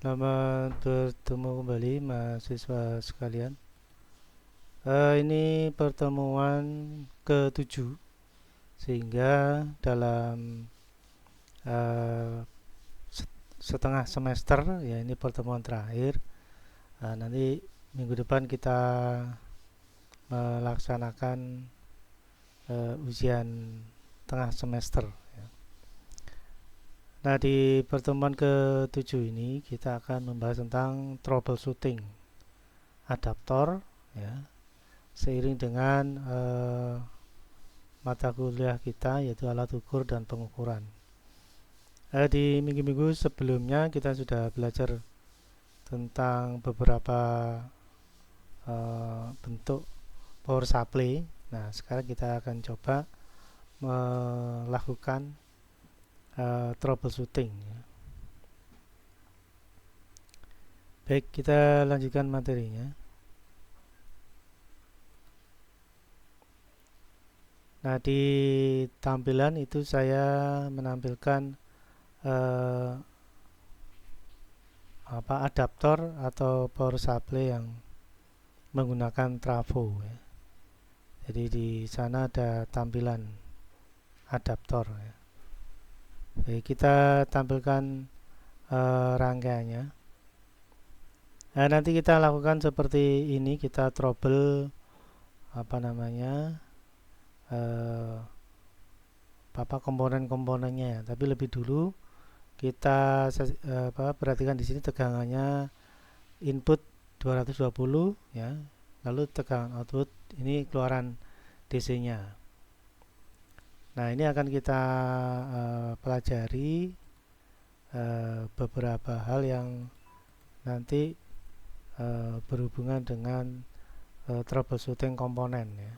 Selamat bertemu kembali mahasiswa sekalian. Ini pertemuan ke-7, sehingga dalam eh, setengah semester ya ini pertemuan terakhir. Nanti minggu depan kita melaksanakan ujian tengah semester. Nah, di pertemuan ke-7 ini kita akan membahas tentang troubleshooting adaptor, ya, seiring dengan mata kuliah kita yaitu alat ukur dan pengukuran. Di minggu-minggu sebelumnya kita sudah belajar tentang beberapa bentuk power supply. Nah, sekarang kita akan coba melakukan troubleshooting. Baik, kita lanjutkan materinya. Nah, di tampilan itu saya menampilkan adaptor atau power supply yang menggunakan trafo, ya. Jadi di sana ada tampilan adaptor, ya. Jadi kita tampilkan rangkaiannya. Nah, nanti kita lakukan seperti ini, kita trouble komponen-komponennya, ya. Tapi lebih dulu kita perhatikan di sini tegangannya input 220, ya. Lalu tegangan output ini keluaran DC-nya. Nah, ini akan kita pelajari beberapa hal yang nanti berhubungan dengan troubleshooting komponen, ya.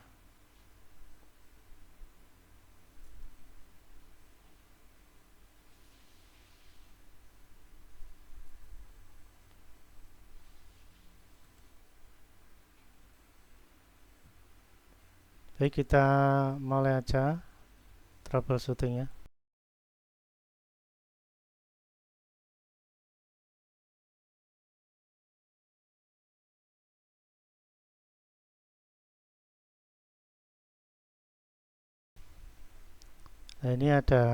Baik, kita mulai aja troubleshootingnya. Nah, ini ada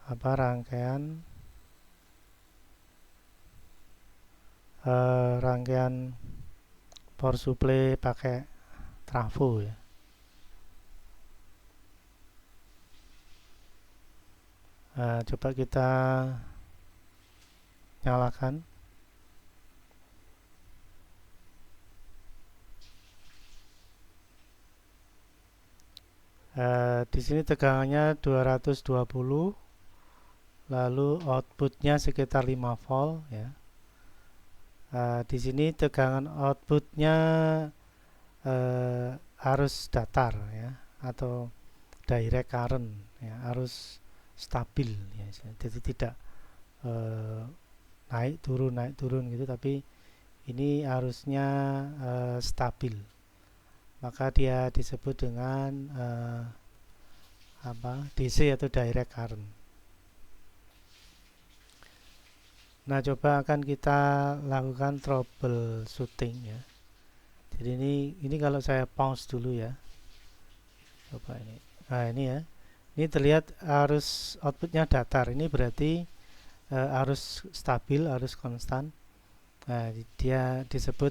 rangkaian power supply pakai trafo, ya. Nah, coba kita nyalakan. Di sini tegangannya 220, lalu outputnya sekitar 5 volt, ya. Di sini tegangan outputnya harus datar, ya, atau direct current, ya, harus stabil, ya. Jadi tidak naik turun gitu, tapi ini harusnya stabil. Maka dia disebut dengan DC atau direct current. Nah, coba akan kita lakukan troubleshooting, ya. Jadi ini kalau saya pause dulu, ya. Coba ini. Nah, ini, ya. Ini terlihat arus outputnya datar. Ini berarti arus stabil, arus konstan. Nah, dia disebut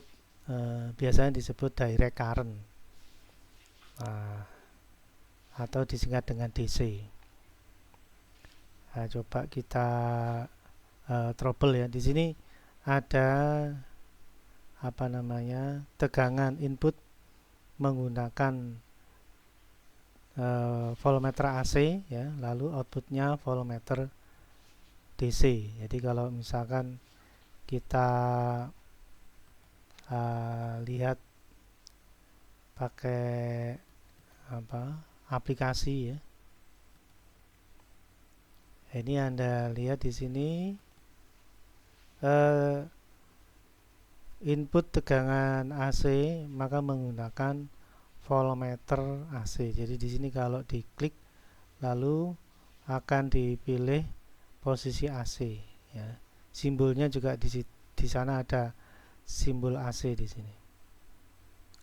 biasanya disebut direct current. Nah, atau disingkat dengan DC. Nah, coba kita trouble, ya. Di sini ada tegangan input menggunakan voltmeter AC, ya, lalu outputnya voltmeter DC. Jadi kalau misalkan kita lihat pakai aplikasi, ya. Ini Anda lihat di sini input tegangan AC maka menggunakan voltmeter AC. Jadi di sini kalau diklik lalu akan dipilih posisi AC, ya. simbolnya juga di sana ada simbol AC di sini.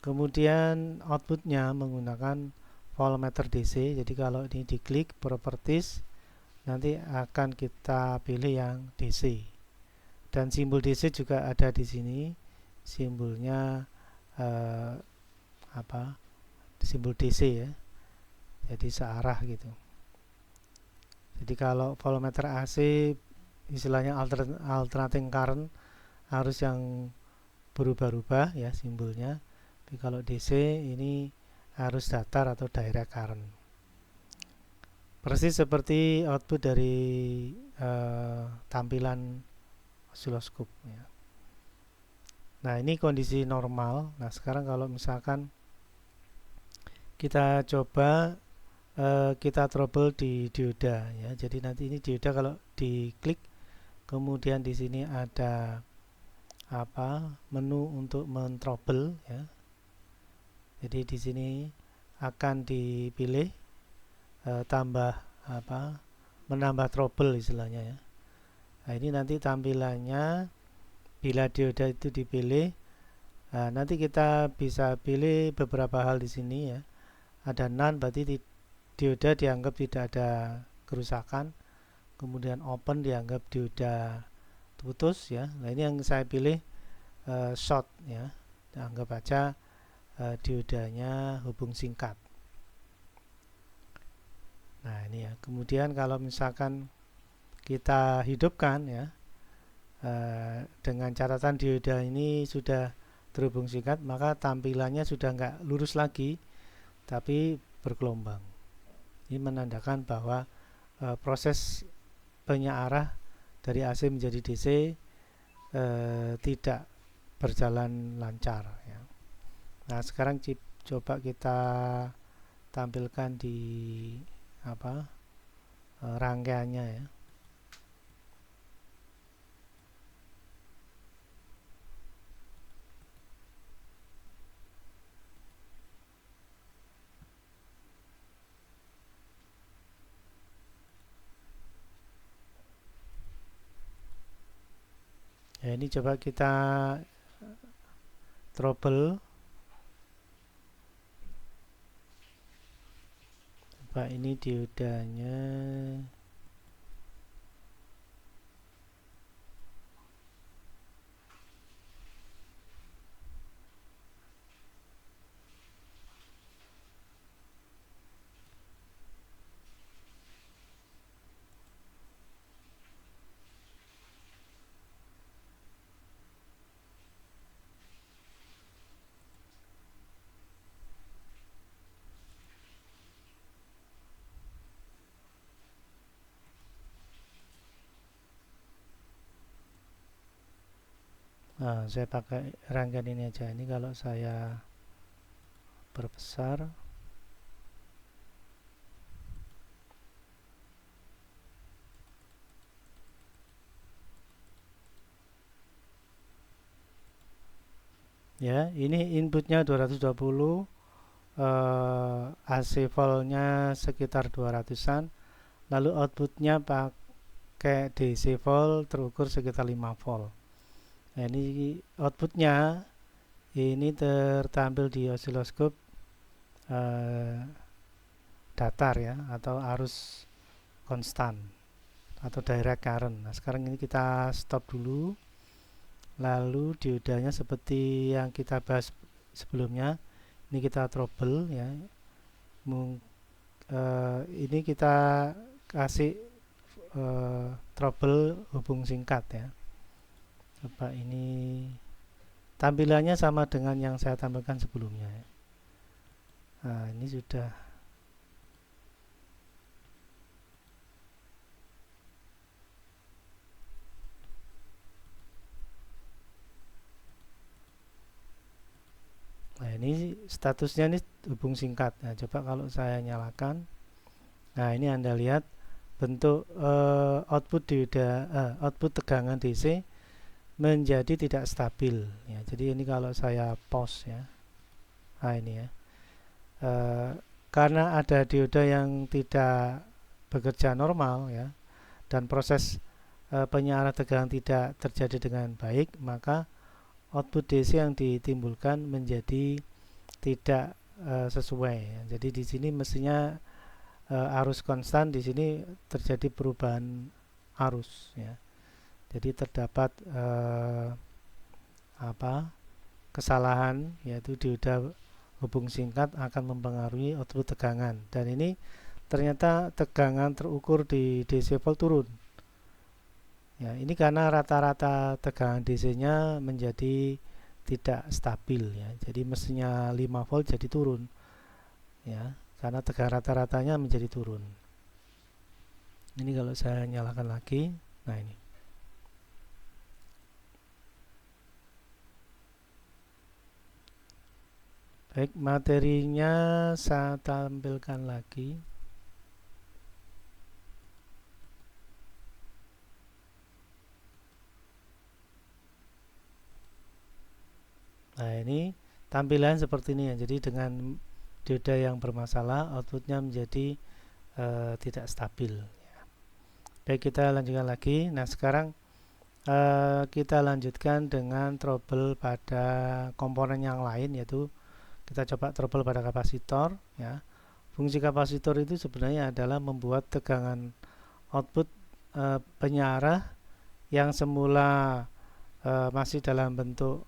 Kemudian outputnya menggunakan voltmeter DC. Jadi kalau ini diklik properties, nanti akan kita pilih yang DC. Dan simbol DC juga ada di sini, simbolnya simbol DC ya. Jadi searah gitu. Jadi kalau voltmeter AC istilahnya alternating current harus yang berubah-ubah ya simbolnya. Tapi kalau DC ini harus datar atau direct current. Persis seperti output dari tampilan osiloskop ya. Nah, ini kondisi normal. Nah, sekarang kalau misalkan kita coba kita trouble di dioda ya. Jadi nanti ini dioda kalau diklik, kemudian di sini ada menu untuk men-trouble ya. Jadi di sini akan dipilih menambah trouble istilahnya ya. Nah, ini nanti tampilannya bila dioda itu dipilih, nanti kita bisa pilih beberapa hal di sini ya. Ada none berarti dioda dianggap tidak ada kerusakan. Kemudian open dianggap dioda putus ya. Nah, ini yang saya pilih short ya. Anggap aja diodanya hubung singkat. Nah, ini ya. Kemudian kalau misalkan kita hidupkan ya, dengan catatan dioda ini sudah terhubung singkat, maka tampilannya sudah nggak lurus lagi, tapi bergelombang. Ini menandakan bahwa proses penyearah dari AC menjadi DC tidak berjalan lancar ya. Nah, sekarang coba kita tampilkan di rangkaiannya ya. Ya, ini coba kita trouble. Coba ini diodanya. Nah, saya pakai rangkaian ini aja. Ini kalau saya perbesar, ya, ini inputnya 220, AC voltnya sekitar 200-an, lalu outputnya pakai DC volt terukur sekitar 5 volt. Nah, ini outputnya ini tertampil di osiloskop datar ya, atau arus konstan atau direct current. Nah, sekarang ini kita stop dulu. Lalu diodanya seperti yang kita bahas sebelumnya, ini kita trouble ya. Ini kita kasih trouble hubung singkat ya. Coba ini tampilannya sama dengan yang saya tampilkan sebelumnya ya. Nah, ini sudah. Nah, ini statusnya ini hubung singkat. Nah, coba kalau saya nyalakan. Nah, ini Anda lihat bentuk output tegangan DC menjadi tidak stabil ya. Jadi ini kalau saya pause ya. Nah, ini ya. Karena ada dioda yang tidak bekerja normal ya, dan proses penyiaran tegangan tidak terjadi dengan baik, maka output DC yang ditimbulkan menjadi tidak sesuai ya. Jadi di sini mestinya arus konstan, di sini terjadi perubahan arus ya. Jadi terdapat kesalahan, yaitu dioda hubung singkat akan mempengaruhi output tegangan, dan ini ternyata tegangan terukur di DC volt turun ya. Ini karena rata-rata tegangan DC-nya menjadi tidak stabil ya. Jadi mestinya 5 volt jadi turun ya, karena tegangan rata-ratanya menjadi turun. Ini kalau saya nyalakan lagi, nah ini. Baik, materinya saya tampilkan lagi. Nah, ini tampilan seperti ini ya. Jadi dengan dioda yang bermasalah, outputnya menjadi tidak stabil. Baik, kita lanjutkan lagi. Nah, sekarang kita lanjutkan dengan trouble pada komponen yang lain, yaitu kita coba trouble pada kapasitor ya. Fungsi kapasitor itu sebenarnya adalah membuat tegangan output penyiarah yang semula masih dalam bentuk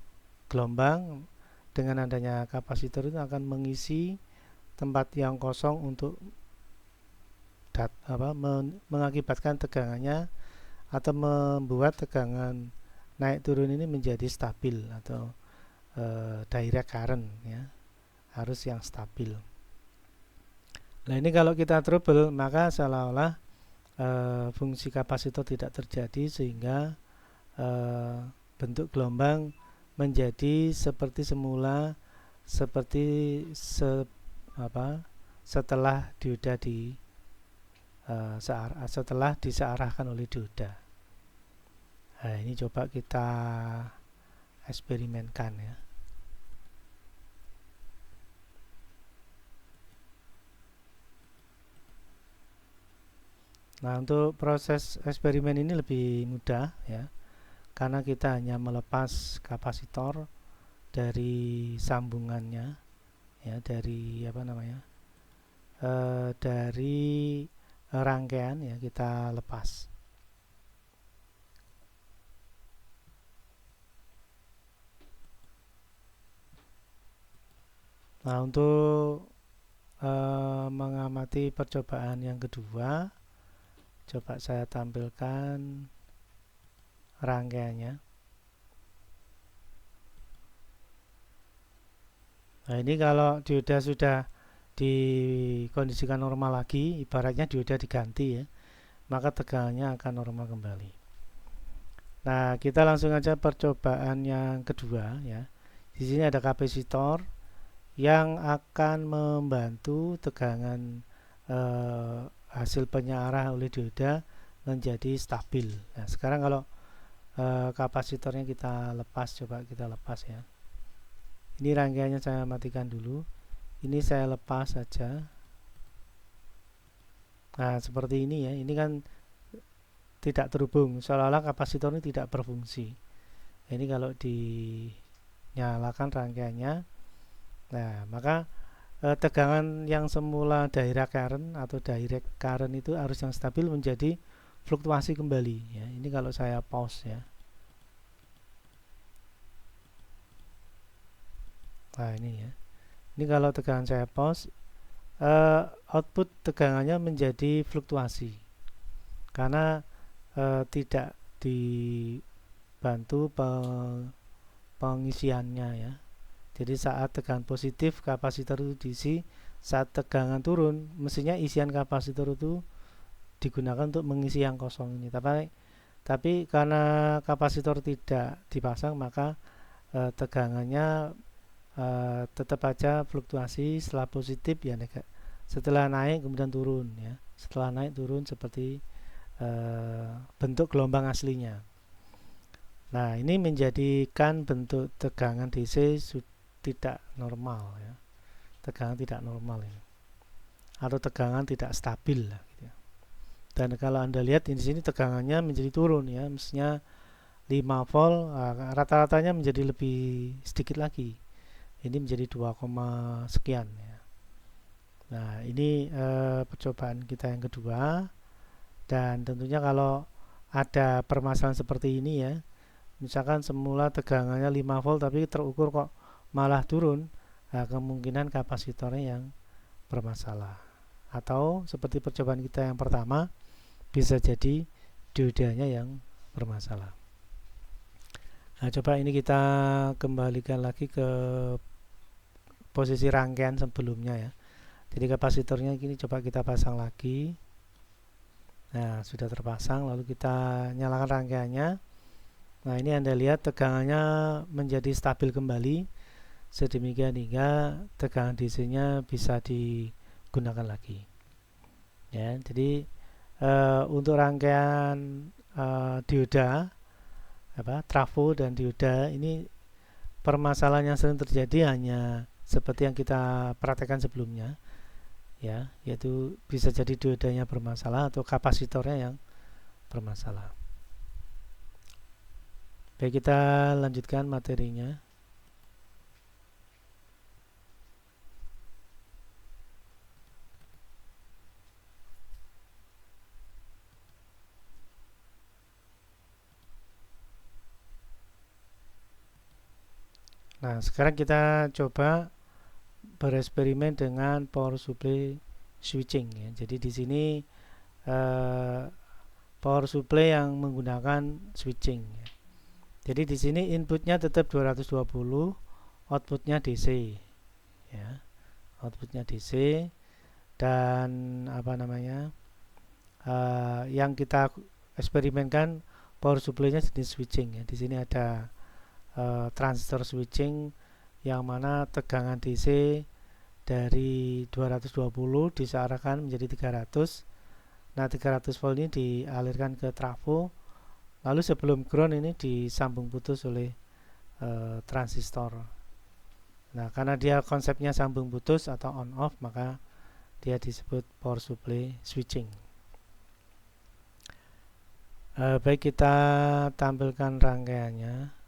gelombang, dengan adanya kapasitor itu akan mengisi tempat yang kosong untuk mengakibatkan tegangannya atau membuat tegangan naik turun ini menjadi stabil atau direct current ya, arus yang stabil. Nah, ini kalau kita trouble, maka seolah-olah fungsi kapasitor tidak terjadi, sehingga bentuk gelombang menjadi seperti semula, seperti setelah dioda setelah disearahkan oleh dioda. Nah, ini coba kita eksperimenkan ya. Nah, untuk proses eksperimen ini lebih mudah ya, karena kita hanya melepas kapasitor dari sambungannya ya, dari dari rangkaian ya, kita lepas. Nah, untuk mengamati percobaan yang kedua, coba saya tampilkan rangkaiannya. Nah, ini kalau dioda sudah dikondisikan normal lagi, ibaratnya dioda diganti ya, maka tegangannya akan normal kembali. Nah, kita langsung aja percobaan yang kedua ya. Di sini ada kapasitor yang akan membantu tegangan hasil penyiarah oleh dioda menjadi stabil. Nah, sekarang kalau kapasitornya kita lepas, coba kita lepas ya. Ini rangkaiannya saya matikan dulu. Ini saya lepas saja. Nah, seperti ini ya. Ini kan tidak terhubung, seolah-olah kapasitor ini tidak berfungsi. Ini kalau dinyalakan rangkaiannya, nah maka tegangan yang semula direct current itu arus yang stabil menjadi fluktuasi kembali ya. Ini kalau saya pause ya. Nah, ini ya. Ini kalau tegangan saya pause, output tegangannya menjadi fluktuasi karena tidak dibantu pengisiannya ya. Jadi saat tegangan positif kapasitor itu diisi, saat tegangan turun mestinya isian kapasitor itu digunakan untuk mengisi yang kosong ini. Tapi karena kapasitor tidak dipasang, maka tegangannya tetap aja fluktuasi. Setelah positif ya negatif, setelah naik kemudian turun ya, setelah naik turun seperti bentuk gelombang aslinya. Nah, ini menjadikan bentuk tegangan DC tidak normal ya, tegangan tidak normal ini, atau tegangan tidak stabil lah gitu ya. Dan kalau Anda lihat di sini tegangannya menjadi turun ya, mestinya 5 volt, rata-ratanya menjadi lebih sedikit lagi. Ini menjadi 2, sekian ya. Nah, ini percobaan kita yang kedua. Dan tentunya kalau ada permasalahan seperti ini ya, misalkan semula tegangannya 5 volt tapi terukur kok malah turun, nah, kemungkinan kapasitornya yang bermasalah. Atau seperti percobaan kita yang pertama, bisa jadi diodanya yang bermasalah. Nah, coba ini kita kembalikan lagi ke posisi rangkaian sebelumnya ya. Jadi kapasitornya ini coba kita pasang lagi. Nah, sudah terpasang, lalu kita nyalakan rangkaiannya. Nah, ini Anda lihat tegangannya menjadi stabil kembali, sedemikian hingga tegangan DC-nya bisa digunakan lagi. Ya, jadi untuk rangkaian dioda, trafo dan dioda ini permasalahan yang sering terjadi hanya seperti yang kita praktekkan sebelumnya, ya, yaitu bisa jadi diodanya bermasalah atau kapasitornya yang bermasalah. Baik, kita lanjutkan materinya. Nah, sekarang kita coba bereksperimen dengan power supply switching ya. Jadi di sini eh, power supply yang menggunakan switching ya. Jadi di sini inputnya tetap 220, outputnya DC ya. Outputnya DC dan apa namanya? Yang kita eksperimenkan power supply-nya jenis switching ya. Di sini ada transistor switching yang mana tegangan DC dari 220 disearahkan menjadi 300. Nah, 300 volt ini dialirkan ke trafo, lalu sebelum ground ini disambung putus oleh transistor. Nah, karena dia konsepnya sambung putus atau on off, maka dia disebut power supply switching. Baik, kita tampilkan rangkaiannya.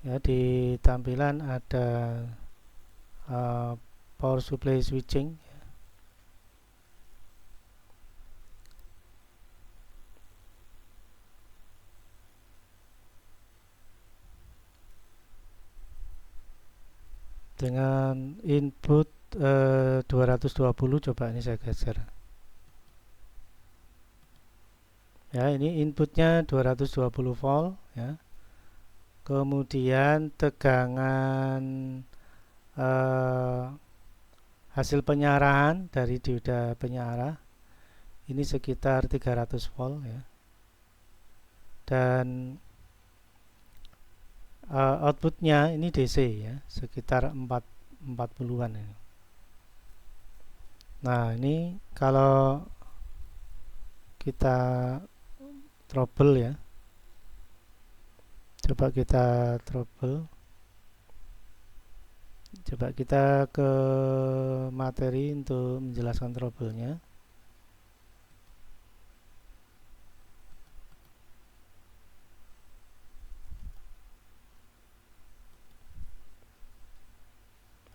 Ya, di tampilan ada power supply switching. Dengan input 220, coba ini saya geser. Ya, ini inputnya 220 volt ya. Kemudian tegangan eh, hasil penyarahan dari dioda penyarah ini sekitar 300 volt ya. Dan outputnya ini DC ya, sekitar 40-an ini. Nah, ini kalau kita trouble ya, coba kita trouble, coba kita ke materi untuk menjelaskan trouble-nya.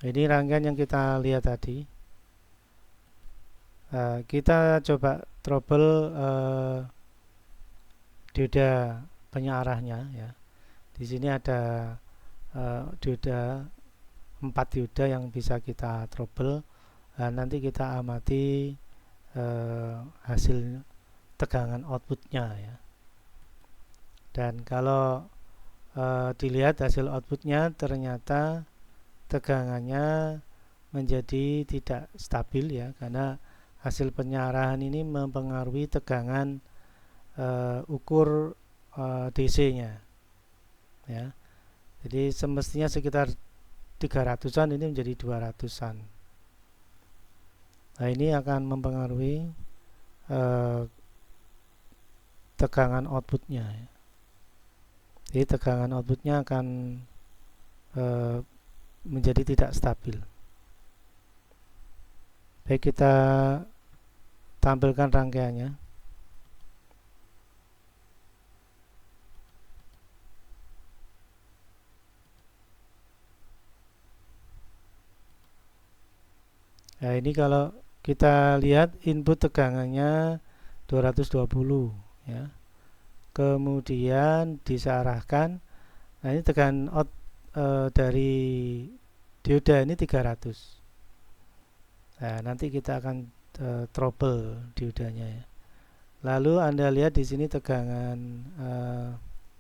Ini rangkaian yang kita lihat tadi. Kita coba trouble dioda penyearahnya ya. Di sini ada dioda 4 dioda yang bisa kita trouble. Nanti kita amati hasil tegangan outputnya ya. Dan kalau dilihat hasil outputnya, ternyata tegangannya menjadi tidak stabil ya, karena hasil penyarahan ini mempengaruhi tegangan ukur DC-nya ya. Jadi semestinya sekitar 300-an, ini menjadi 200-an. Nah, ini akan mempengaruhi tegangan outputnya ya. Jadi tegangan outputnya akan menjadi tidak stabil. Baik, kita tampilkan rangkaiannya. Nah, ini kalau kita lihat input tegangannya 220 ya. Kemudian disearahkan. Nah, ini tegangan out dari dioda ini 300. Nah, nanti kita akan trouble diodanya ya. Lalu Anda lihat di sini tegangan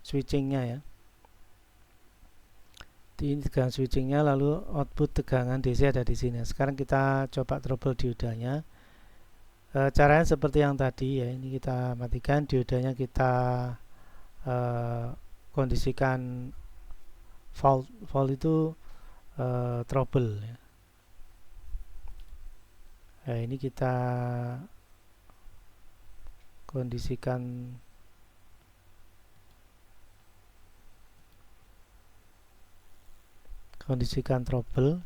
switchingnya ya. Ini tegangan switchingnya, lalu output tegangan DC ada di sini. Sekarang kita coba trouble diodanya. Caranya seperti yang tadi ya. Ini kita matikan diodanya, kita kondisikan fault itu trouble ya. Nah, ini kita kondisikan trouble.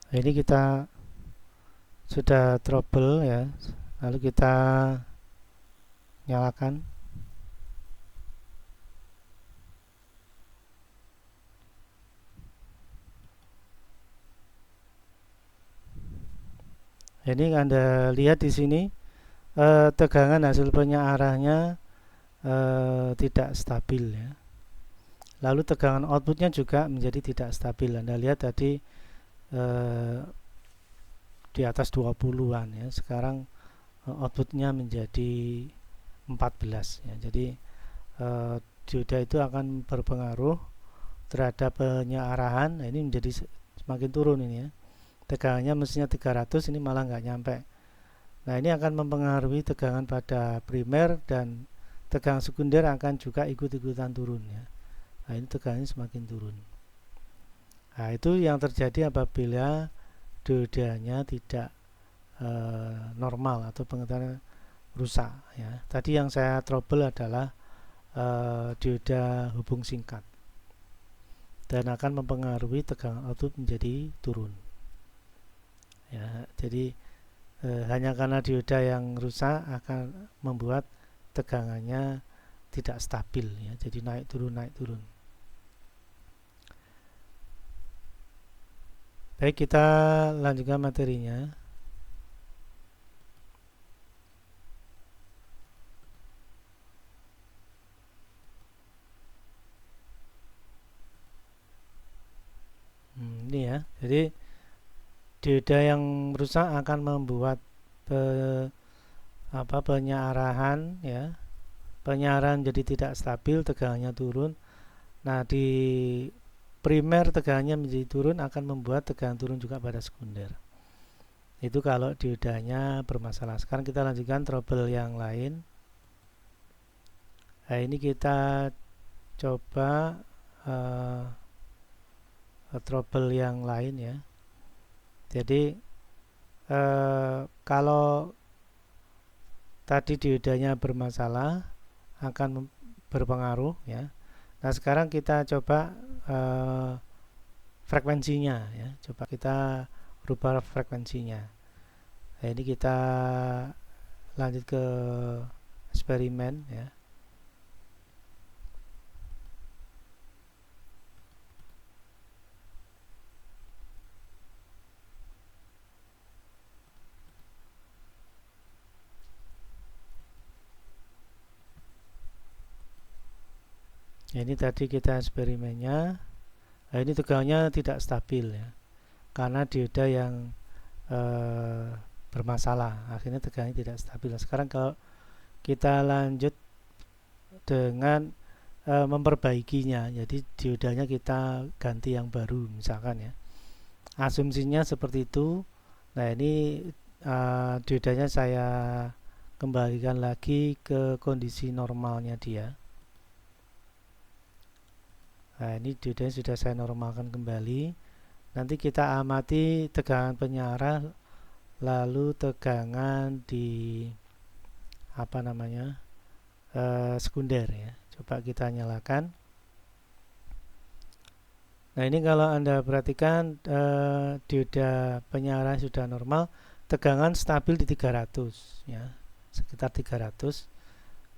Nah, ini kita sudah trouble ya. Lalu kita nyalakan. Ini Anda lihat di sini tegangan hasil penyearahnya tidak stabil ya. Lalu tegangan outputnya juga menjadi tidak stabil. Anda lihat tadi di atas 20-an ya. Sekarang outputnya menjadi 14 ya. Jadi dioda itu akan berpengaruh terhadap penyearahan. Nah, ini menjadi semakin turun ini ya. Tegangannya mestinya 300, ini malah nggak nyampe. Nah, ini akan mempengaruhi tegangan pada primer, dan tegangan sekunder akan juga ikut-ikutan turun ya. Nah, ini tegangannya semakin turun. Nah, itu yang terjadi apabila diodanya tidak normal atau pengetahuan rusak ya. Tadi yang saya trouble adalah dioda hubung singkat, dan akan mempengaruhi tegangan output menjadi turun ya. Jadi hanya karena dioda yang rusak akan membuat tegangannya tidak stabil ya. Jadi naik turun naik turun. Baik, kita lanjutkan materinya. Ini ya. Jadi dioda yang rusak akan membuat penyearahan ya. Penyearahan jadi tidak stabil, tegangannya turun. Nah, di primer tegangannya menjadi turun akan membuat tegangan turun juga pada sekunder. Itu kalau diodanya bermasalah. Sekarang kita lanjutkan trouble yang lain. Nah, ini kita coba trouble yang lain ya. Jadi kalau tadi diodanya bermasalah akan berpengaruh ya. Nah, sekarang kita coba frekuensinya ya. Coba kita rubah frekuensinya. Nah, ini kita lanjut ke eksperimen ya. Ini tadi kita eksperimennya. Nah, ini tegangannya tidak stabil ya, karena dioda yang bermasalah. Akhirnya tegangannya tidak stabil. Sekarang kalau kita lanjut dengan memperbaikinya, jadi diodanya kita ganti yang baru misalkan ya. Asumsinya seperti itu. Nah, ini diodanya saya kembalikan lagi ke kondisi normalnya dia. Nah, ini diodanya sudah saya normalkan kembali. Nanti kita amati tegangan penyarah, lalu tegangan di apa namanya sekunder ya. Coba kita nyalakan. Nah, ini kalau Anda perhatikan dioda penyarah sudah normal, tegangan stabil di 300 ya, sekitar 300.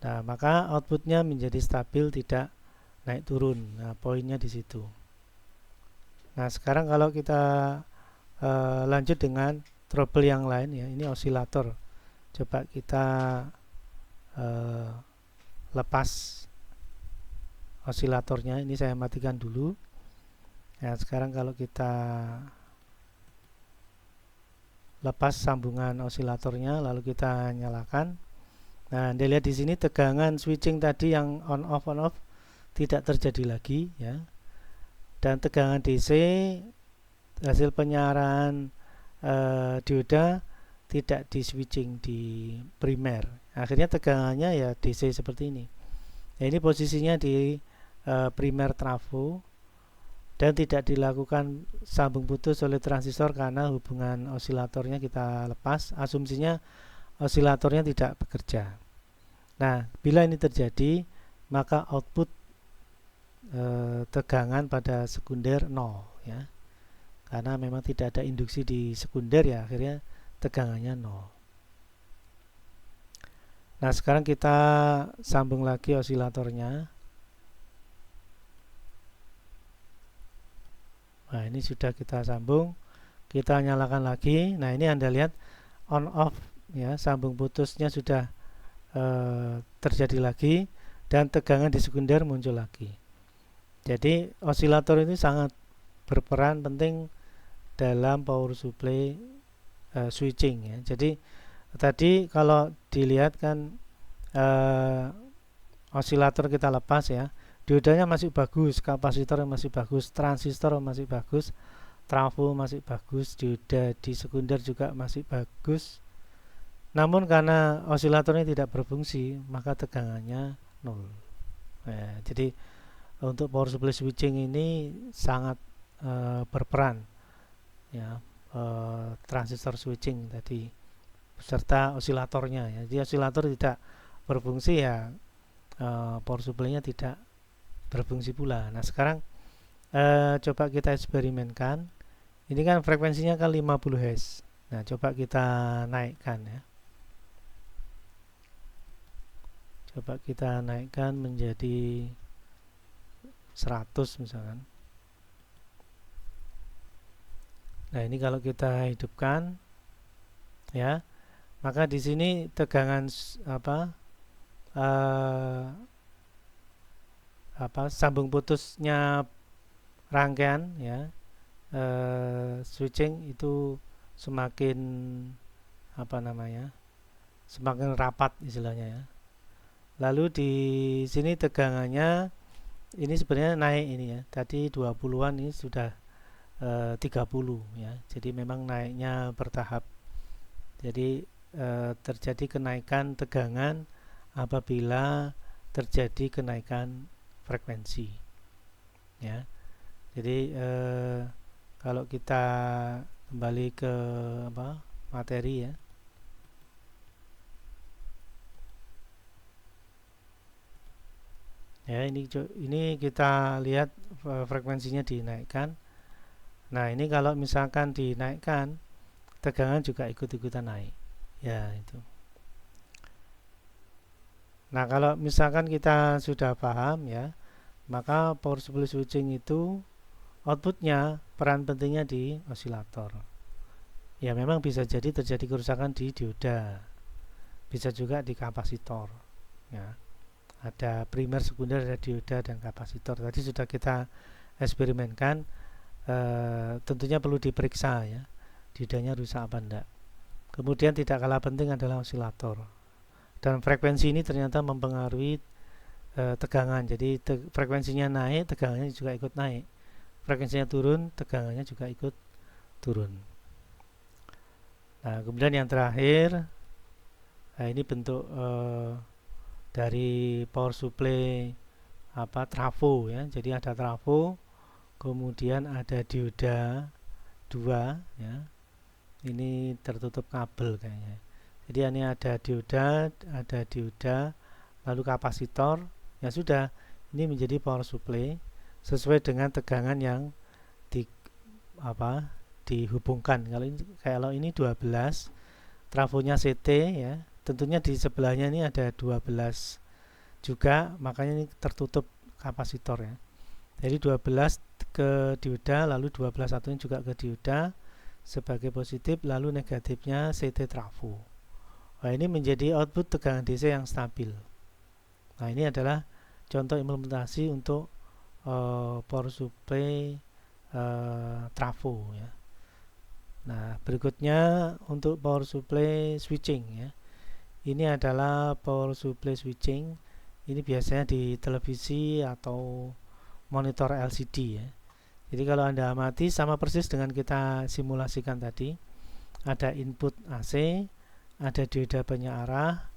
Nah, maka outputnya menjadi stabil, tidak naik turun. Nah, poinnya di situ. Nah, sekarang kalau kita lanjut dengan trouble yang lain ya, ini osilator. Coba kita lepas osilatornya. Ini saya matikan dulu. Nah, sekarang kalau kita lepas sambungan osilatornya, lalu kita nyalakan. Nah, Anda lihat di sini tegangan switching tadi yang on off tidak terjadi lagi ya. Dan tegangan DC hasil penyarahan dioda tidak di switching di primer. Akhirnya tegangannya ya DC seperti ini. Nah, ini posisinya di primer trafo dan tidak dilakukan sambung putus oleh transistor karena hubungan osilatornya kita lepas. Asumsinya osilatornya tidak bekerja. Nah, bila ini terjadi, maka output tegangan pada sekunder 0 ya, karena memang tidak ada induksi di sekunder ya, akhirnya tegangannya 0. Nah, sekarang kita sambung lagi osilatornya. Nah, ini sudah kita sambung, kita nyalakan lagi. Nah, ini Anda lihat on off ya, sambung putusnya sudah terjadi lagi dan tegangan di sekunder muncul lagi. Jadi osilator ini sangat berperan penting dalam power supply switching ya. Jadi tadi kalau dilihat kan osilator kita lepas ya, diodanya masih bagus, kapasitor masih bagus, transistor masih bagus, trafo masih bagus, dioda di sekunder juga masih bagus. Namun karena osilatornya tidak berfungsi, maka tegangannya 0. Ya, jadi untuk power supply switching ini sangat berperan ya, transistor switching tadi serta osilatornya ya. Jadi osilator tidak berfungsi ya, power supply-nya tidak berfungsi pula. Nah, sekarang coba kita eksperimenkan. Ini kan frekuensinya kan 50 Hz. Nah, coba kita naikkan ya. Coba kita naikkan menjadi 100 misalkan. Nah, ini kalau kita hidupkan ya, maka di sini tegangan sambung putusnya rangkaian ya, switching itu semakin semakin rapat istilahnya ya. Lalu di sini tegangannya ini sebenarnya naik ini ya. Tadi 20-an ini sudah 30 ya. Jadi memang naiknya bertahap. Jadi terjadi kenaikan tegangan apabila terjadi kenaikan frekuensi ya. Jadi kalau kita kembali ke materi ya. Ya, ini kita lihat frekuensinya dinaikkan. Nah, ini kalau misalkan dinaikkan, tegangan juga ikut-ikutan naik. Ya, itu. Nah, kalau misalkan kita sudah paham ya, maka power supply switching itu outputnya peran pentingnya di osilator. Ya, memang bisa jadi terjadi kerusakan di dioda, bisa juga di kapasitor. Ya, ada primer, sekunder, ada dioda dan kapasitor. Tadi sudah kita eksperimenkan. Tentunya perlu diperiksa ya, diodanya rusak apa enggak. Kemudian tidak kalah penting adalah osilator. Dan frekuensi ini ternyata mempengaruhi tegangan. Jadi frekuensinya naik, tegangannya juga ikut naik. Frekuensinya turun, tegangannya juga ikut turun. Nah, kemudian yang terakhir, ini bentuk dari power supply trafo ya. Jadi ada trafo, kemudian ada dioda 2 ya. Ini tertutup kabel kayaknya. Jadi ini ada dioda, lalu kapasitor. Ya sudah, ini menjadi power supply sesuai dengan tegangan yang di dihubungkan. Kalau ini 12, trafonya CT ya. Tentunya di sebelahnya ini ada 12 juga, makanya ini tertutup kapasitor ya. Jadi 12 ke dioda, lalu 12 satunya juga ke dioda sebagai positif, lalu negatifnya CT trafo. Nah, ini menjadi output tegangan DC yang stabil. Nah, ini adalah contoh implementasi untuk power supply trafo ya. Nah, berikutnya untuk power supply switching ya. Ini adalah power supply switching. Ini biasanya di televisi atau monitor LCD ya. Jadi kalau Anda amati sama persis dengan kita simulasikan tadi. Ada input AC, ada dioda penyarah,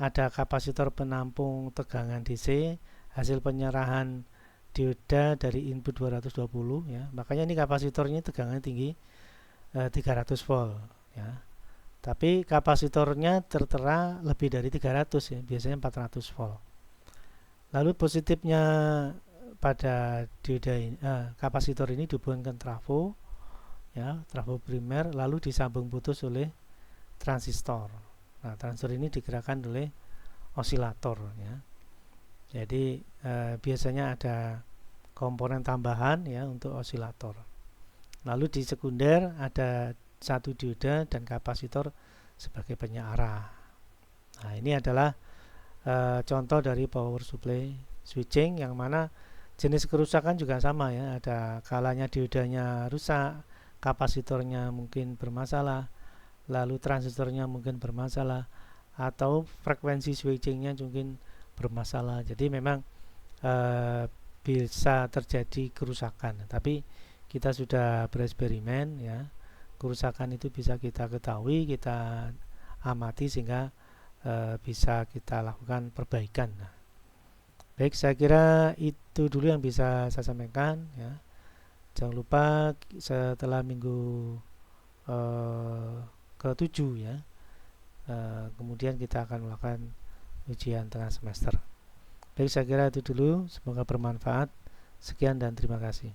ada kapasitor penampung tegangan DC, hasil penyerahan dioda dari input 220 ya. Makanya ini kapasitornya tegangannya tinggi 300 volt ya. Tapi kapasitornya tertera lebih dari 300 ya, biasanya 400 volt. Lalu positifnya pada dioda kapasitor ini dihubungkan trafo ya, trafo primer, lalu disambung putus oleh transistor. Nah, transistor ini digerakkan oleh osilator ya. Jadi biasanya ada komponen tambahan ya untuk osilator. Lalu di sekunder ada satu dioda dan kapasitor sebagai penyarah. Nah, ini adalah contoh dari power supply switching yang mana jenis kerusakan juga sama ya. Ada kalanya diodanya rusak, kapasitornya mungkin bermasalah, lalu transistornya mungkin bermasalah, atau frekuensi switchingnya mungkin bermasalah. Jadi memang bisa terjadi kerusakan. Tapi kita sudah bereksperimen ya, kerusakan itu bisa kita ketahui, kita amati sehingga bisa kita lakukan perbaikan. Nah, baik, saya kira itu dulu yang bisa saya sampaikan ya. Jangan lupa setelah minggu ke-7 ya, kemudian kita akan melakukan ujian tengah semester. Baik, saya kira itu dulu. Semoga bermanfaat. Sekian dan terima kasih.